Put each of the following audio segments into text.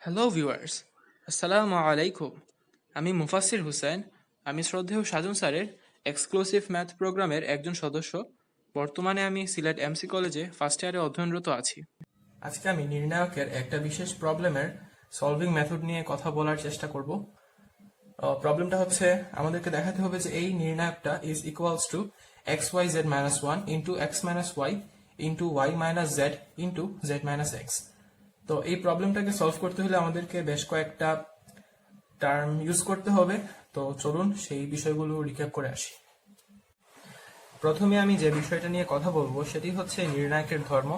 Hello viewers, আসসালামু আলাইকুম। আমি মুফাসসির হুসাইন। আমি শ্রদ্ধেয় সাজন স্যারের এক্সক্লুসিভ ম্যাথ প্রোগ্রামের একজন সদস্য। বর্তমানে আমি সিলেট এমসি কলেজে ফার্স্ট ইয়ারে অধ্যয়নরত আছি। আজকে আমি নির্ণায়কের একটা বিশেষ প্রবলেমের সলভিং মেথড নিয়ে কথা বলার চেষ্টা করব। প্রবলেমটা হচ্ছে আমাদেরকে দেখাতে হবে যে এই নির্ণায়কটা is equals to x Y Z minus one into x minus Y into Y minus Z into Z minus x. তো এই প্রবলেমটাকে সলভ করতে হলে আমাদেরকে বেশ কয়েকটা টার্ম ইউজ করতে হবে। তো চলুন সেই বিষয়গুলো রিক্যাপ করে আসি। প্রথমে আমি যে বিষয়টা নিয়ে কথা বলবো সেটি হচ্ছে নির্ণায়কের ধর্ম।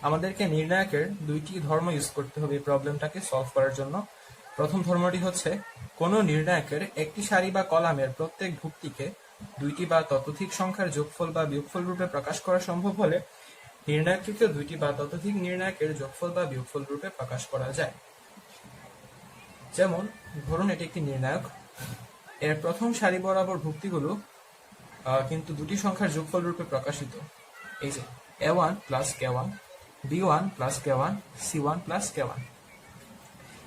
আমাদেরকে নির্ণায়কের দুইটি ধর্ম ইউজ করতে হবে এই প্রবলেমটাকে সলভ করার জন্য। প্রথম ধর্মটি হচ্ছে কোনো নির্ণায়কের একটি সারি বা কলামের প্রত্যেক ভুক্তিকে দুইটি বা ততোধিক সংখ্যার যোগফল বা বিয়োগফল রূপে প্রকাশ করা সম্ভব হলে নির্ণায়কটিকে দুইটি বা ততোধিক নির্ণায়কের যোগফল বা বিয়োগফল রূপে প্রকাশ করা যায়। যেমন ধরুন এটি একটি নির্ণায়ক, এর প্রথম সারি বরাবর ভুক্তিগুলো কিন্তু দুটি সংখ্যার যোগফল রূপে প্রকাশিত। এই যে a1 plus k1, b1 plus k1, c1 plus k1।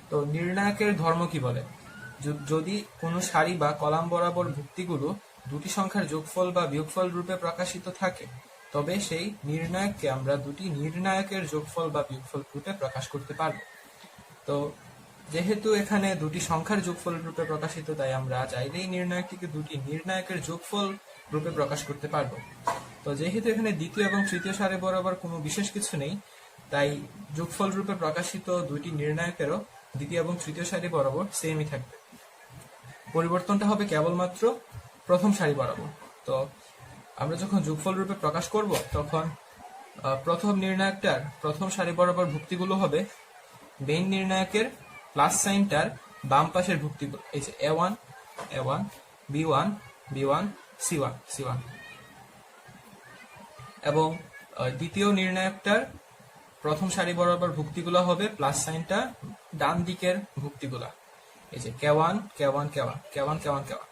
তো নির্ণায়কের ধর্ম কি বলে? যদি কোনো সারি বা কলাম বরাবর ভুক্তিগুলো দুটি সংখ্যার যোগফল বা বিয়োগফল রূপে প্রকাশিত থাকে তবে সেই নির্ণায়ককে আমরা দুটি নির্ণায়কের যোগফল বা বিয়োগফল রূপে প্রকাশ করতে পারব। তো যেহেতু এখানে দুটি সংখ্যার যোগফল রূপে প্রকাশিত তাই আমরা চাইলেই নির্ণায়কটিকে দুটি নির্ণায়কের যোগফল রূপে প্রকাশ করতে পারবো। তো যেহেতু এখানে দ্বিতীয় এবং তৃতীয় সারি বরাবর কোনো বিশেষ কিছু নেই তাই যোগফল রূপে প্রকাশিত দুইটি নির্ণায়কেরও দ্বিতীয় এবং তৃতীয় সারি বরাবর সেমই থাকবে। পরিবর্তনটা হবে কেবলমাত্র প্রথম সারি বরাবর। তো আমরা যখন যোগফল রূপে প্রকাশ করব তখন প্রথম নির্ণায়কটার প্রথম সারি বরাবর ভুক্তিগুলো হবে মেইন নির্ণায়কের প্লাস সাইনটার বাম পাশের ভুক্তিগুলো। এই যে a1 a1, b1 b1, c1 c1। এবং দ্বিতীয় নির্ণায়কটার প্রথম সারি বরাবর ভুক্তিগুলো হবে প্লাস সাইনটা ডান দিকের ভুক্তিগুলা। এই যে k1 k1 k1 k1 k1 k1।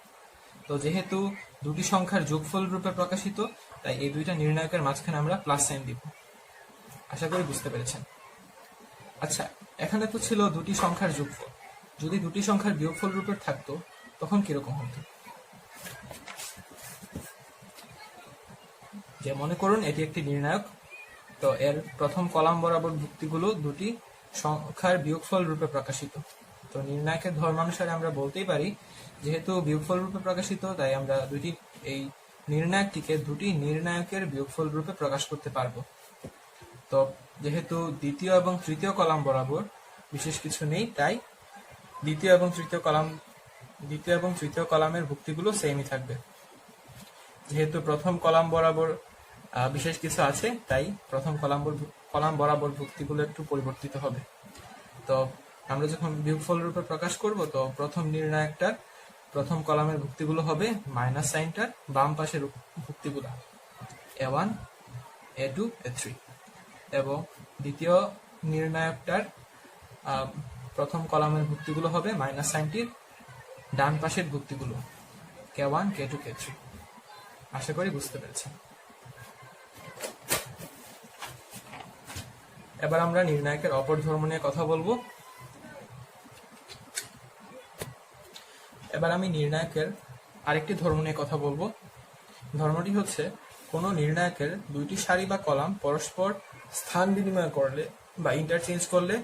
তো যেহেতু দুটি সংখ্যার যোগফল রূপে প্রকাশিত তাই এই দুইটা নির্ণায়কের মাঝখানে আমরা প্লাস সাইন দিব। আশা করি বুঝতে পেরেছেন। আচ্ছা, এখানে তো ছিল দুটি সংখ্যার যোগফল, যদি দুটি সংখ্যার বিয়োগফল রূপে থাকতো তখন কিরকম হতো? যে মনে করুন এটি একটি নির্ণায়ক, তো এর প্রথম কলাম বরাবর ভুক্তিগুলো দুটি সংখ্যার বিয়োগফল রূপে প্রকাশিত। তো নির্ণায়কের ধর্মানুসারে আমরা বলতেই পারি যেহেতু বিয়োগফল রূপে প্রকাশিত তাই আমরা এই নির্ণায়কটিকে দুটি নির্ণায়কের বিয়োগফল রূপে প্রকাশ করতে পারবো। তো যেহেতু দ্বিতীয় এবং তৃতীয় কলাম বরাবর বিশেষ কিছু নেই তাই দ্বিতীয় এবং তৃতীয় কলামের ভুক্তিগুলো সেমই থাকবে। যেহেতু প্রথম কলাম বরাবর বিশেষ কিছু আছে তাই প্রথম কলাম বরাবর ভুক্তিগুলো একটু পরিবর্তিত হবে। তো আমরা যখন বিয়োগফল রূপে প্রকাশ করব তো প্রথম নির্ণায়কটার প্রথম কলামের ভুক্তিগুলো হবে মাইনাস সাইনটার বাম পাশের ভুক্তিগুলো a1 a2 a3। এবং দ্বিতীয় নির্ণায়কটার প্রথম কলামের ভুক্তিগুলো হবে মাইনাস সাইনটির ডান পাশের ভুক্তিগুলো k1 k2 k3। আশা করি বুঝতে পেরেছেন। এবার আমরা নির্ণায়কের অপর ধর্ম নিয়ে কথা বলবো। এবার আমি নির্ণায়কের আরেকটি ধর্ম নিয়ে কথা বলবো। ধর্মটি হচ্ছে কোনো নির্ণায়কের দুইটি সারি বা কলাম পরস্পর স্থান বিনিময় করলে বা ইন্টারচেঞ্জ করলে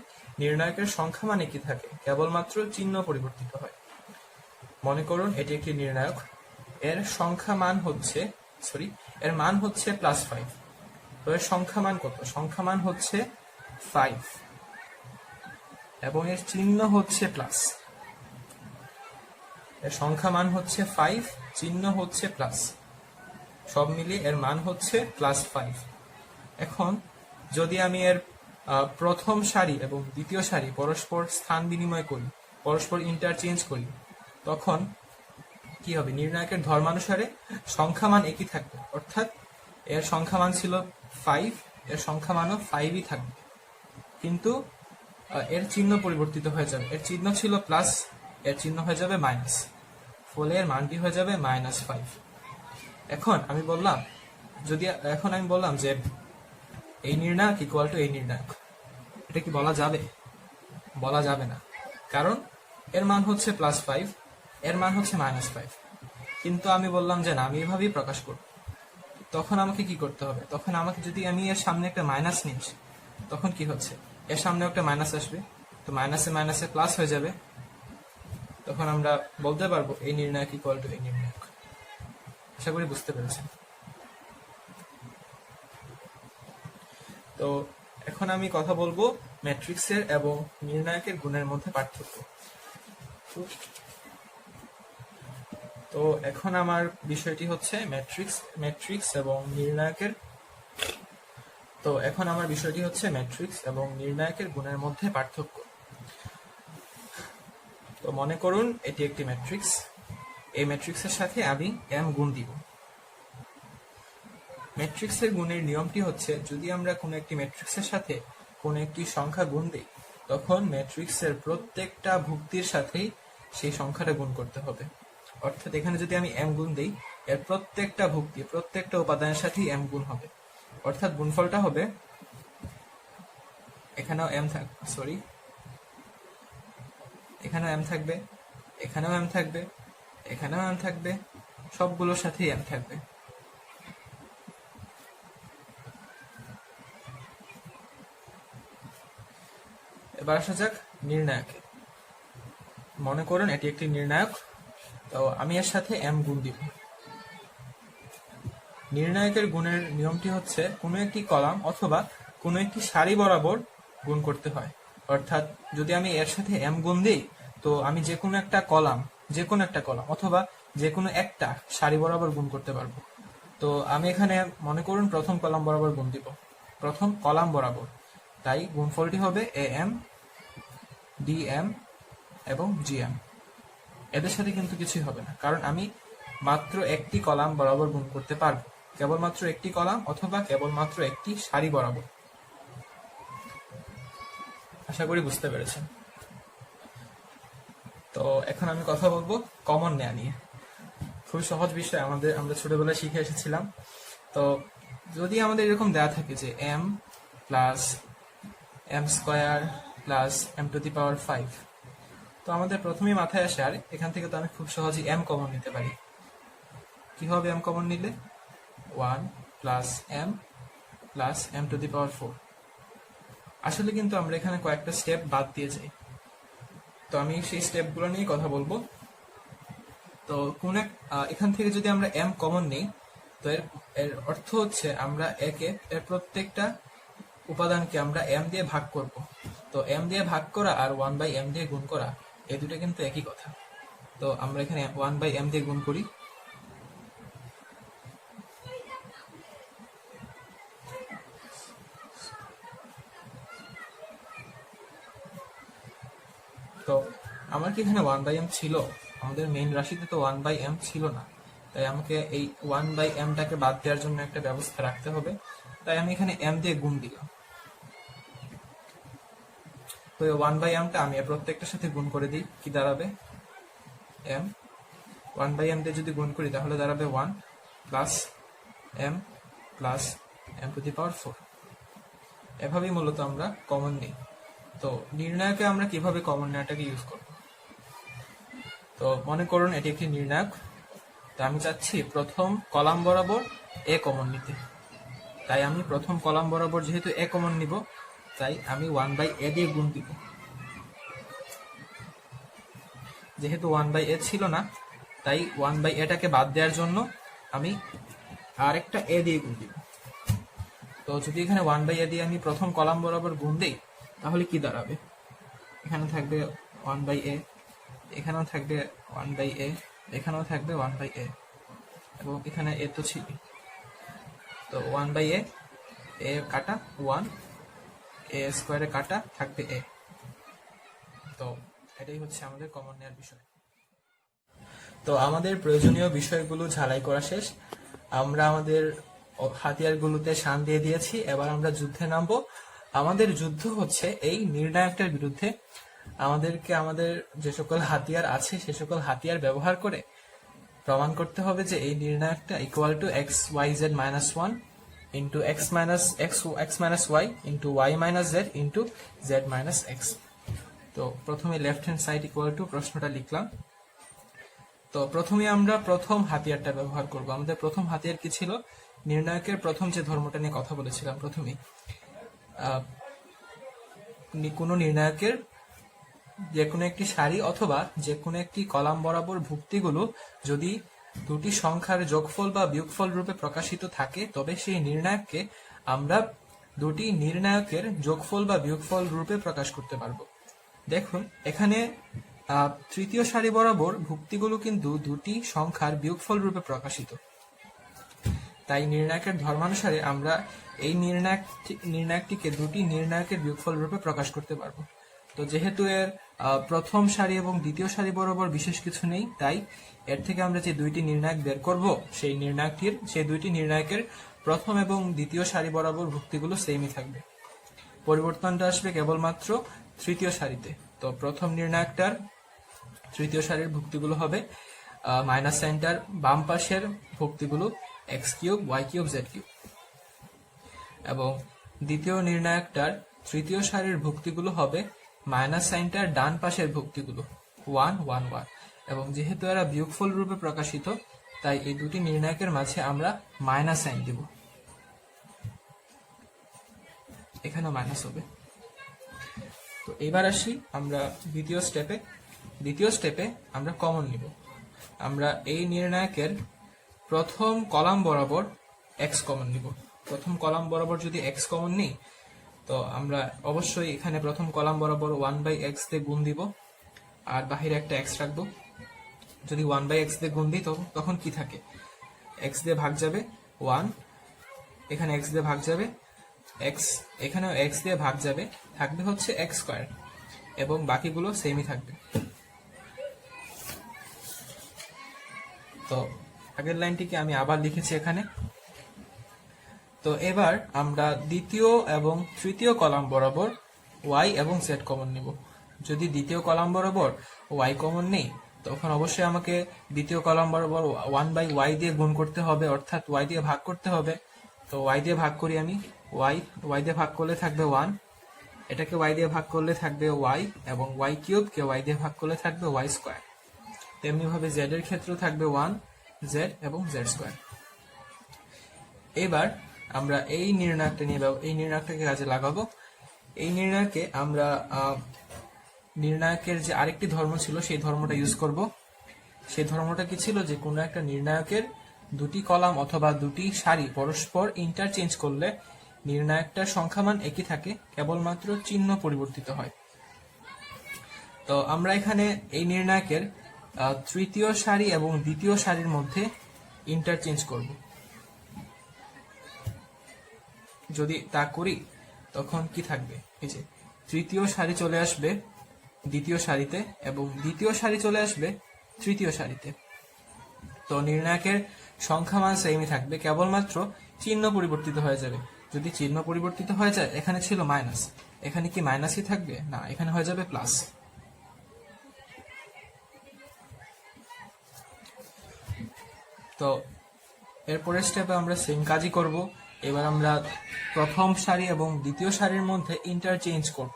নির্ণায়কের সংখ্যা মানে কি থাকে, কেবলমাত্র চিহ্ন পরিবর্তিত হয়। মনে করুন এটি একটি নির্ণায়ক, এর মান হচ্ছে +5। তো এর সংখ্যা মান কত? সংখ্যা মান হচ্ছে 5 এবং এর চিহ্ন হচ্ছে প্লাস। এর সংখ্যা মান হচ্ছে 5, চিহ্ন হচ্ছে প্লাস, সব মিলিয়ে এর মান হচ্ছে +5। এখন যদি আমি এর প্রথম সারি এবং দ্বিতীয় সারি পরস্পর স্থান বিনিময় করি, পরস্পর ইন্টারচেঞ্জ করি, তখন কি হবে? নির্ণায়কের ধর্মানুসারে সংখ্যা মান একই থাকবে, অর্থাৎ এর সংখ্যা মান ছিল 5, এর সংখ্যা মানও 5ই থাকবে, কিন্তু এর চিহ্ন পরিবর্তিত হয়ে যাবে। এর চিহ্ন ছিল প্লাস, এর চিহ্ন হয়ে যাবে মাইনাস, ফলে এর মানটি হয়ে যাবে -5। এখন আমি বললাম যে এই নির্ণায়ক ইকুয়াল টু এই নির্ণায়ক, এটা কি বলা যাবে? বলা যাবে না। কারণ এর মান হচ্ছে +5, এর মান হচ্ছে -5। কিন্তু আমি বললাম যে না, আমি এভাবেই প্রকাশ করব। তখন আমাকে কি করতে হবে? তখন আমাকে, যদি আমি এর সামনে একটা মাইনাস নিই, তখন কি হচ্ছে, এর সামনে একটা মাইনাস আসবে, তো মাইনাসে মাইনাসে প্লাস হয়ে যাবে। তখন আমরা বলতে পারবো এই নির্ণায়ক ইকুয়াল টু এই নির্ণায়ক। আশা করি বুঝতে পেরেছেন। তো এখন আমি কথা বলবো ম্যাট্রিক্সের এবং নির্ণায়কের গুণের মধ্যে পার্থক্য। তো এখন আমার বিষয়টি হচ্ছে ম্যাট্রিক্স এবং নির্ণায়কের। তো এখন আমার বিষয়টি হচ্ছে ম্যাট্রিক্স এবং নির্ণায়কের গুণের মধ্যে পার্থক্য। তো মনে করুন এটি একটি ম্যাট্রিক্স। এই ম্যাট্রিক্সের সাথে আমি m গুণ দিব। ম্যাট্রিক্সের গুণের নিয়মটি হচ্ছে, যদি আমরা কোনো একটি ম্যাট্রিক্সের সাথে কোনো একটি সংখ্যা গুণ দিই, তখন ম্যাট্রিক্সের প্রত্যেকটা ভুক্তির সাথেই সেই সংখ্যাটা গুণ করতে হবে। অর্থাৎ এখানে যদি আমি m গুণ দিই, এর প্রত্যেকটা ভুক্তি, প্রত্যেকটা উপাদানের সাথেই m গুণ হবে। অর্থাৎ গুণফলটা হবে, এখানেও m থাকবে, এখানেও m থাকবে, এখানেও m থাকবে, এখানেও m থাকবে, সবগুলোর সাথেই m থাকবে। এবার আসা যাক নির্ণায়কে। মনে করুন এটি একটি নির্ণায়ক, তো আমি এর সাথে m গুণ দিব। নির্ণায়কের গুণের নিয়মটি হচ্ছে, কোনো একটি কলাম অথবা কোনো একটি সারি বরাবর গুণ করতে হয়। অর্থাৎ যদি আমি এর সাথে m গুণ দিই, তো আমি যে কোনো একটা কলাম অথবা যে কোনো একটা সারি বরাবর গুণ করতে পারবো। তো আমি এখানে মনে করুন প্রথম কলাম বরাবর গুণ দিব, প্রথম কলাম বরাবর। তাই গুণফলটি হবে am, dm এবং gm। এদের সাথে কিন্তু কিছুই হবে না, কারণ আমি মাত্র একটি কলাম বরাবর গুণ করতে পারবো, কেবলমাত্র একটি কলাম অথবা কেবলমাত্র একটি সারি বরাবর। আশা করি বুঝতে পেরেছেন। তো এখন আমি কথা বলবো কমন নেয়া নিয়ে। খুবই সহজ বিষয়, আমরা ছোটবেলায় শিখে এসেছিলাম। তো যদি আমাদের এরকম দেয়া থাকে যে m plus m square plus m⁵, তো আমাদের প্রথমেই মাথায় আসে, আর এখান থেকে তো আমি খুব সহজেই m কমন নিতে পারি। কি হবে m কমন নিলে? 1 প্লাস m প্লাস m⁴। আসলে কিন্তু আমরা এখানে কয়েকটা স্টেপ বাদ দিয়ে যাই। তো আমি সেই স্টেপগুলো নিয়ে কথা বলবো। তো এখান থেকে যদি আমরা m কমন নিই, তো এর অর্থ হচ্ছে আমরা এর প্রত্যেকটা উপাদানকে আমরা m দিয়ে ভাগ করব। তো m দিয়ে ভাগ করা আর 1/m দিয়ে গুণ করা, এই দুটো কিন্তু একই কথা। তো আমরা এখানে 1/m দিয়ে গুণ করি। তো আমার কি এখানে 1/m ছিল? আমাদের মেইন রাশিতে তো 1/m ছিল না, তাই আমাকে এই 1/m টাকে বাদ দেওয়ার জন্য একটা ব্যবস্থা রাখতে হবে। তাই আমি এখানে m দিয়ে গুণ দিলাম। তো 1/m টা আমি প্রত্যেকটার সাথে গুণ করে দিই, কি দাঁড়াবে? m 1/m দিয়ে যদি গুণ করি, তাহলে দাঁড়াবে 1 প্লাস m প্লাস m⁴। এভাবেই মূলত আমরা কমন নিই। তো নির্ণায়কে আমরা কিভাবে কমন নেওয়াটাকে ইউজ করব? তো মনে করুন এটি একটি নির্ণায়ক। তো আমি চাচ্ছি প্রথম কলাম বরাবর a কমন নিতে। তাই আমি প্রথম কলাম বরাবর যেহেতু a কমন নিব, তাই আমি 1/a দিয়ে গুণ দিব। যেহেতু 1/a ছিল না, তাই 1/a টাকে বাদ দেওয়ার জন্য আমি আরেকটা a দিয়ে গুণ দিব। তো যদি এখানে 1/a দিয়ে আমি প্রথম কলাম বরাবর গুণ দিই, তাহলে কি দাঁড়াবে? এখানে থাকবে 1/a, এখানেও থাকবে 1/a, এখানেও থাকবে 1/a, এবং এখানে a তো ছিল। তো 1/a, a কাটা 1, a স্কয়ারে কাটা থাকবে a। তো এটাই হচ্ছে আমাদের কমন নেওয়ার বিষয়। তো আমাদের প্রয়োজনীয় বিষয়গুলো ঝালাই করা শেষ। আমরা আমাদের হাতিয়ারগুলোতে শান দিয়ে দিয়েছি। এবার আমরা যুদ্ধে নামবো। আমাদের যুদ্ধ হচ্ছে এই নির্ণায়কটার বিরুদ্ধে। আমাদেরকে আমাদের যে সকল হাতিয়ার আছে, সে সকল হাতিয়ার ব্যবহার করে প্রমাণ করতে হবে যে এই নির্ণায়কটা equal to x(y)(z)-1 into x minus y into y minus z into z minus x। তো তো প্রথমে left hand side equal to প্রশ্নটা লিখলাম। তো প্রথমে আমরা প্রথম হাতিয়ারটা ব্যবহার করব। আমাদের প্রথম হাতিয়ার কি ছিল? নির্ণায়কের প্রথম যে ধর্মটা নিয়ে কথা বলেছিলাম প্রথমেই, কোনো নির্ণায়কের যে কোনো একটি সারি অথবা যে কোনো একটি কলাম বরাবর ভুক্তিগুলো যদি দুটি সংখ্যার যোগফল বা বিয়োগফল রূপে প্রকাশিত থাকে, তবে সেই নির্ণায়ককে আমরা দুটি নির্ণায়কের যোগফল বা বিয়োগফল রূপে প্রকাশ করতে পারবো। দেখুন এখানে তৃতীয় সারি বরাবর ভুক্তিগুলো কিন্তু দুটি সংখ্যার বিয়োগফল রূপে প্রকাশিত। তাই নির্ণায়কের ধর্মানুসারে আমরা এই নির্ণায়কটিকে দুটি নির্ণায়কের বিয়োগফল রূপে প্রকাশ করতে পারবো। তো যেহেতু এর প্রথম সারি এবং দ্বিতীয় সারি বরাবর বিশেষ কিছু নেই, তাই এর থেকে আমরা যে দুইটি নির্ণায়ক বের করব, সেই দুইটি নির্ণায়কের প্রথম এবং দ্বিতীয় সারি বরাবর ভুক্তিগুলো সেমই থাকবে। পরিবর্তনটা আসবে কেবলমাত্র তৃতীয় সারিতে। তো প্রথম নির্ণায়কটার তৃতীয় সারির ভুক্তিগুলো হবে মাইনাস সাইনটার বাম পাশের ভুক্তিগুলো x cube, y cube, z cube, এবং দ্বিতীয় নির্ণায়কটার তৃতীয় সারির ভুক্তিগুলো হবে মাইনাস সাইনটার ডান পাশের ভুক্তিগুলো 1 1 1। এবং যেহেতু এরা বিয়োগফল রূপে প্রকাশিত, তাই এই দুটি নির্ণায়কের মাঝে আমরা মাইনাস সাইন দিব, এখানে মাইনাস হবে। তো এবার আসি আমরা দ্বিতীয় স্টেপে আমরা কমন নিব। আমরা এই নির্ণায়কের প্রথম কলাম বরাবর এক্স কমন নিব। প্রথম কলাম বরাবর যদি এক্স কমন নিই, তো আমরা অবশ্যই এখানে প্রথম কলাম বরাবর 1/x দিয়ে গুণ দিব, আর বাহিরে একটা এক্স রাখবো। যদি 1/x দিয়ে গুণ দিই তখন কি থাকে? এক্স দিয়ে ভাগ যাবে 1, এখানে এক্স দিয়ে ভাগ যাবে এক্স, এখানেও এক্স দিয়ে ভাগ যাবে, থাকবে হচ্ছে এক্স স্কয়ার, এবং বাকিগুলো সেমই থাকবে। তো আগের লাইনটিকে আমি আবার লিখেছি এখানে। তো এবার আমরা দ্বিতীয় এবং তৃতীয় কলাম বরাবর ওয়াই এবং জেড কমন নিব। যদি দ্বিতীয় কলাম বরাবর ওয়াই কমন নেই, তখন অবশ্যই আমাকে দ্বিতীয় কলাম বরাবর 1/y দিয়ে গুণ করতে হবে, অর্থাৎ ওয়াই দিয়ে ভাগ করতে হবে। তো ওয়াই দিয়ে ভাগ করি আমি, ওয়াই দিয়ে ভাগ করলে থাকবে 1, এটাকে ওয়াই দিয়ে ভাগ করলে থাকবে ওয়াই, এবং ওয়াই কিউবকে ওয়াই দিয়ে ভাগ করলে থাকবে ওয়াই স্কোয়ার। তেমনি ভাবে জেড এর ক্ষেত্রেও থাকবে 1 জেড এবং জেড স্কোয়ার। এবার আমরা এই নির্ণায়কটাকে কাজে লাগাবো। এই নির্ণায়কে আমরা নির্ণায়কের যে আরেকটি ধর্ম ছিল সেই ধর্মটা ইউজ করব। সেই ধর্মটা কি ছিল? যে কোনো একটা নির্ণায়কের দুটি কলাম অথবা দুটি সারি পরস্পর ইন্টারচেঞ্জ করলে নির্ণায়কটার সংখ্যামান একই থাকে, কেবলমাত্র চিহ্ন পরিবর্তিত হয়। তো আমরা এখানে এই নির্ণায়কের তৃতীয় সারি এবং দ্বিতীয় সারির মধ্যে ইন্টারচেঞ্জ করব। যদি তা করি তখন কি থাকবে? এই যে তৃতীয় সারি চলে আসবে দ্বিতীয় সারিতে এবং দ্বিতীয় সারি চলে আসবে তৃতীয় সারিতে। তো নির্ণায়কের সংখ্যামান সেমই থাকবে, কেবলমাত্র চিহ্ন পরিবর্তিত হয়ে যাবে। যদি চিহ্ন পরিবর্তিত হয়ে যায়, এখানে ছিল মাইনাস, এখানে কি মাইনাসই থাকবে? না, এখানে হয়ে যাবে প্লাস। তো এরপরের স্টেপে আমরা সেম কাজই করব। এবার আমরা প্রথম সারি এবং দ্বিতীয় সারির মধ্যে ইন্টারচেঞ্জ করব।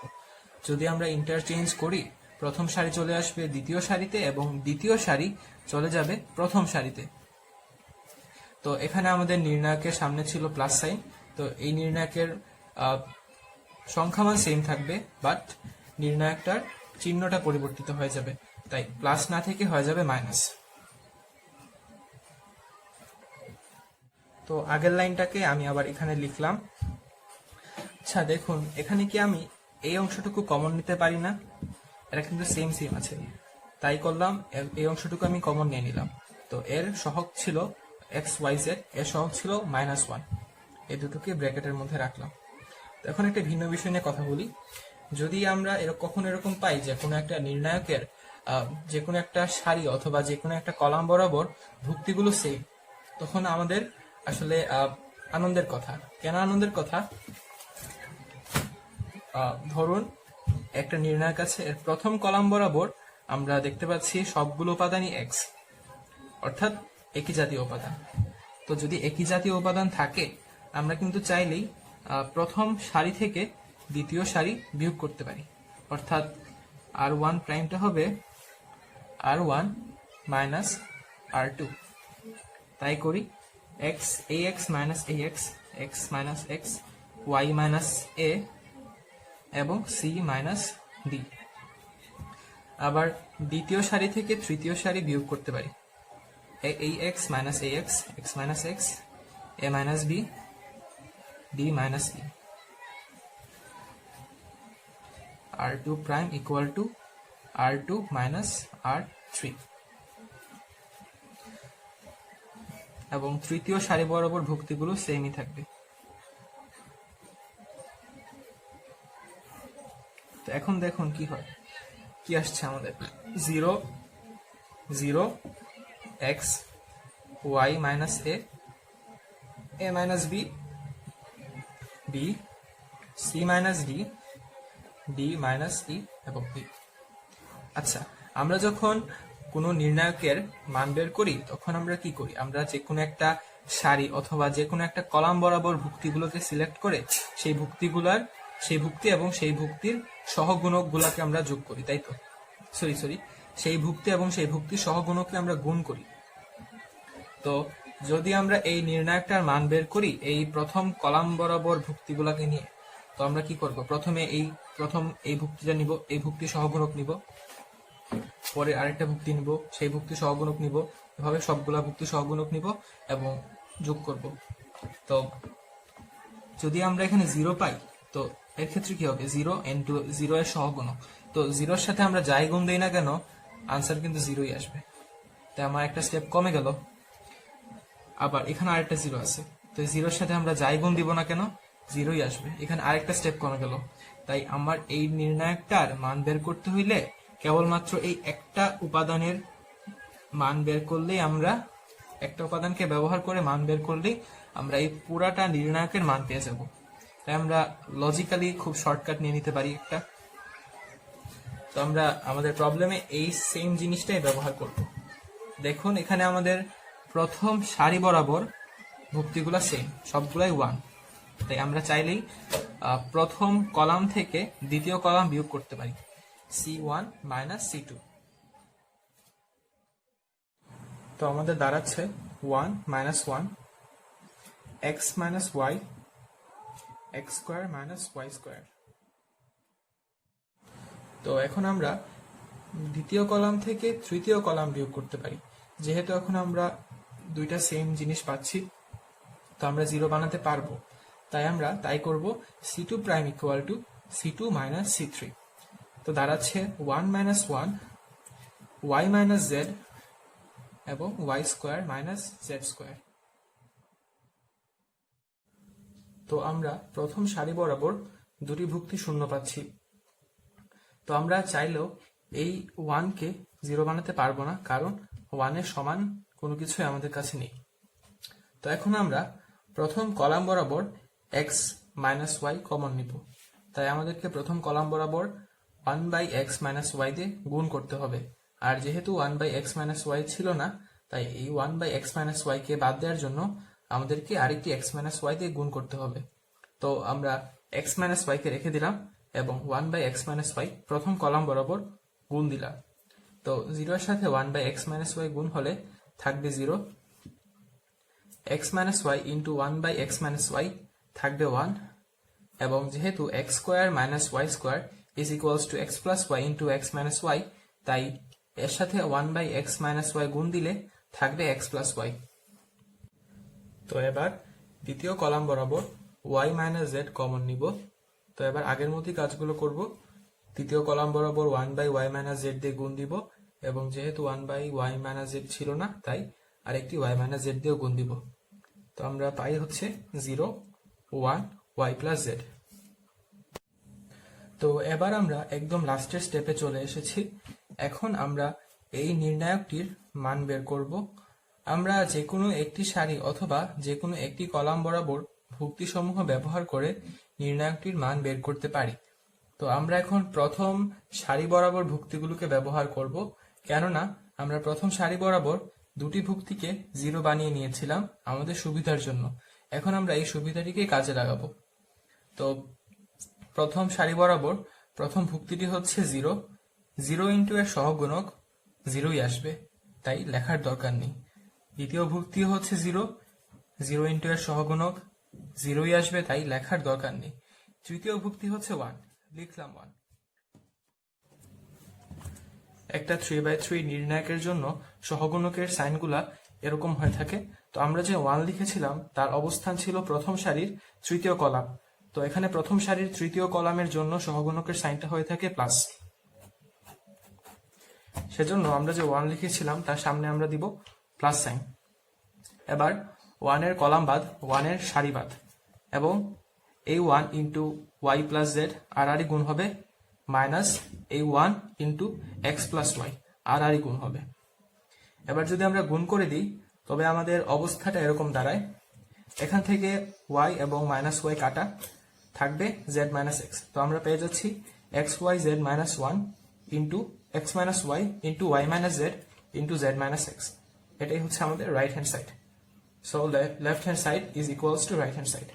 যদি আমরা ইন্টারচেঞ্জ করি, প্রথম সারি চলে আসবে দ্বিতীয় সারিতে এবং দ্বিতীয় সারি চলে যাবে প্রথম সারিতে। তো এখানে আমাদের নির্ণায়কের সামনে ছিল প্লাস সাইন, তো এই নির্ণায়কের সংখ্যামান সেম থাকবে, বাট নির্ণায়কটার চিহ্নটা পরিবর্তিত হয়ে যাবে, তাই প্লাস না থেকে হয়ে যাবে মাইনাস। তো আগের লাইনটাকে আমি আবার এখানে লিখলাম। আচ্ছা দেখুন, এখানে কি আমি এই অংশটুকু কমন নিতে পারি না? এটা কিন্তু সেম আছে, তাই করলাম এই অংশটুকু আমি কমন নিয়ে নিলাম। তো এর সহগ ছিল xyz, এর সহগ ছিল -1, এই দুটোকে ব্র্যাকেটের মধ্যে রাখলাম। তো এখন একটা ভিন্ন বিষয় নিয়ে কথা বলি। যদি আমরা কখনো এরকম পাই যে কোনো একটা নির্ণায়কের যে কোনো একটা সারি অথবা যে কোনো একটা কলাম বরাবর ভুক্তিগুলো সেম, তখন আমাদের আসলে আনন্দের কথা। কেন আনন্দের কথা? ধরুন একটা নির্ণায়ক আছে, এর প্রথম কলাম বরাবর আমরা দেখতে পাচ্ছি সবগুলো উপাদানই এক্স, অর্থাৎ একই জাতীয় উপাদান। তো যদি একই জাতীয় উপাদান থাকে, আমরা কিন্তু চাইলেই প্রথম সারি থেকে দ্বিতীয় সারি বিয়োগ করতে পারি। অর্থাৎ আর ওয়ান প্রাইমটা হবে R1 মাইনাস R2। তাই করি ax minus ax, x minus x, y minus a এবং c মাইনাস d। আবার দ্বিতীয় সারি থেকে তৃতীয় সারি বিয়োগ করতে পারি। ax minus ax, x minus x, a minus b, d minus e। R2 prime equal to R2 minus R3। এবং তৃতীয় সারি বরাবর ভুক্তিগুলো সেমই থাকবে। তো এখন দেখুন কি হয়, কি আসছে আমাদের 0 0 x y minus a minus b, b c minus d, d minus e এবং e। আচ্ছা, আমরা যখন কোনো নির্ণায়কের মান বের করি তখন আমরা কি করি, আমরা যে কোনো একটা সারি অথবা যে কোনো একটা কলাম বরাবর ভুক্তিগুলোকে সিলেক্ট করে সেই ভুক্তি এবং সেই ভুক্তির সহগুণকগুলোকে আমরা যোগ করি, তাই তো? সরি সেই ভুক্তি এবং সেই ভুক্তির সহগুণককে আমরা গুণ করি। তো যদি আমরা এই নির্ণায়কটার মান বের করি এই প্রথম কলাম বরাবর ভুক্তিগুলোকে নিয়ে, তো আমরা কি করব, প্রথমে এই ভুক্তিটা নিব, এই ভুক্তি সহগুণক নিব, পরে আরেকটা ভুক্তি নিব, সেই ভুক্তি সহগুণক নিব, এভাবে সবগুলা ভুক্তি সহগুণক নিব এবং যোগ করব। তো যদি আমরা এখানে 0 পাই তো এর ক্ষেত্রে কি হবে, 0 ইনটু 0 এর সহগুণক। তো 0-র সাথে আমরা যাই গুণ দেই না কেন আনসার কিন্তু 0ই আসবে। তাই আমার একটা স্টেপ কমে গেল। আবার এখানে আরেকটা 0 আছে, তো 0-র সাথে আমরা যাই গুণ দিব না কেন 0ই আসবে। এখানে আরেকটা স্টেপ কমে গেল। তাই আমার এই নির্ণায়কটার মান বের করতে হইলে কেবলমাত্র এই একটা উপাদানের মান বের করলেই, আমরা একটা উপাদানকে ব্যবহার করে মান বের করলেই আমরা এই পুরাটা নির্ণায়কের মান পেয়ে যাব। তাই আমরা লজিক্যালি খুব শর্টকাট নিয়ে নিতে পারি একটা। তো আমরা আমাদের প্রবলেমে এই সেম জিনিসটাই ব্যবহার করব। দেখুন এখানে আমাদের প্রথম সারি বরাবর ভুক্তিগুলা সেম, সবগুলাই 1। তাই আমরা চাইলেই প্রথম কলাম থেকে দ্বিতীয় কলাম বিয়োগ করতে পারি, C1 মাইনাস C2। তো আমাদের দাঁড়াচ্ছে 1 minus 1 x minus y, x square minus y square. তো এখন আমরা দ্বিতীয় কলাম থেকে তৃতীয় কলাম বিয়োগ করতে পারি। যেহেতু এখন আমরা দুইটা সেম জিনিস পাচ্ছি, তো আমরা 0 বানাতে পারবো। তাই আমরা করব C2 prime equal to C2 minus C3। তো দাঁড়াচ্ছে 1 মাইনাস 1 y মাইনাস z এবং y square minus z square. তো আমরা প্রথম সারি বরাবর দুটি ভুক্তি শূন্য পাচ্ছি। তো আমরা চাইলেও এই 1-কে 0 বানাতে পারবো না, কারণ 1-এর সমান কোনো কিছুই আমাদের কাছে নেই। তো এখন আমরা প্রথম কলাম বরাবর x মাইনাস y কমন নিব। তাই আমাদেরকে প্রথম কলাম বরাবর 1/x মাইনাস y দিয়ে গুণ করতে হবে। আর যেহেতু 1/x মাইনাস y ছিল না, তাই এই 1/x মাইনাস y কে বাদ দেওয়ার জন্য আমাদেরকে আরেকটি x মাইনাস y দিয়ে গুণ করতে হবে। তো আমরা x মাইনাস y কে রেখে দিলাম এবং 1/x মাইনাস y প্রথম কলাম বরাবর গুণ দিলাম। তো 0-এর সাথে 1/x মাইনাস y গুণ হলে থাকবে 0, x minus y into 1/x minus y থাকবে 1, এবং যেহেতু x square minus y square is equals two x plus y into x minus y, তাই এর সাথে 1/x মাইনাস y গুণ দিলে থাকবে x প্লাস y। তো এবার দ্বিতীয় কলাম বরাবর y মাইনাস z কমন নিব। তো এবার আগের মতোই কাজগুলো করব। তৃতীয় কলাম বরাবর 1/y মাইনাস z দিয়ে গুণ দিব, এবং যেহেতু 1/y মাইনাস z ছিল না তাই আরেকটি y মাইনাস z দিয়েও গুণ দিব। তো আমরা পাই হচ্ছে 0 1 y প্লাস z। তো এবার আমরা একদম লাস্টের স্টেপে চলে এসেছি। এখন আমরা এই নির্ণায়কটির মান বের করব। আমরা যে কোনো একটি সারি অথবা যে কোনো একটি কলাম বরাবর ভুক্তিসমূহ ব্যবহার করে নির্ণায়কটির মান বের করতে পারি। তো আমরা এখন প্রথম সারি বরাবর ভুক্তিগুলোকে ব্যবহার করব, কেননা আমরা প্রথম সারি বরাবর দুটি ভুক্তিকে 0 বানিয়ে নিয়েছিলাম আমাদের সুবিধার জন্য। এখন আমরা এই সুবিধাটিকে কাজে লাগাবো। তো প্রথম সারি বরাবর প্রথম ভুক্তিটি হচ্ছে 0, জিরো ইন্টু এর সহগুণক জিরোই আসবে, তাই লেখার দরকার নেই। দ্বিতীয় ভুক্তি হচ্ছে জিরো, জিরো ইন্টু এর সহগুণক জিরোই আসবে, তাই লেখার দরকার নেই। তৃতীয় ভুক্তি হচ্ছে 1, লিখলাম 1। একটা 3/3 নির্ণায়কের জন্য সহগুণকের সাইনগুলা এরকম হয়ে থাকে। তো আমরা যে 1 লিখেছিলাম তার অবস্থান ছিল প্রথম সারির তৃতীয় কলাম। তো এখানে প্রথম সারির তৃতীয় কলামের জন্য সহগুণকের সাইনটা হয়ে থাকে প্লাস। সেজন্য আমরা যে 1 লিখেছিলাম তার সামনে আমরা দিব প্লাস সাইন। এবার 1 এর কলাম বাদ, 1 এর সারি বাদ, এবং এই 1 ইন্টু ওয়াই প্লাস জেড আর গুণ হবে মাইনাস এই 1 ইন্টু এক্স প্লাস ওয়াই আর গুণ হবে। এবার যদি আমরা গুণ করে দিই তবে আমাদের অবস্থাটা এরকম দাঁড়ায়। এখান থেকে ওয়াই এবং মাইনাস ওয়াই কাটা, থাকবে জেড মাইনাস এক্স। তো আমরা পেয়ে যাচ্ছি X Y Z minus 1 into x minus Y into Y minus Z into Z minus X. এটাই হচ্ছে আমাদের right hand side. So left hand side is equals to right hand side.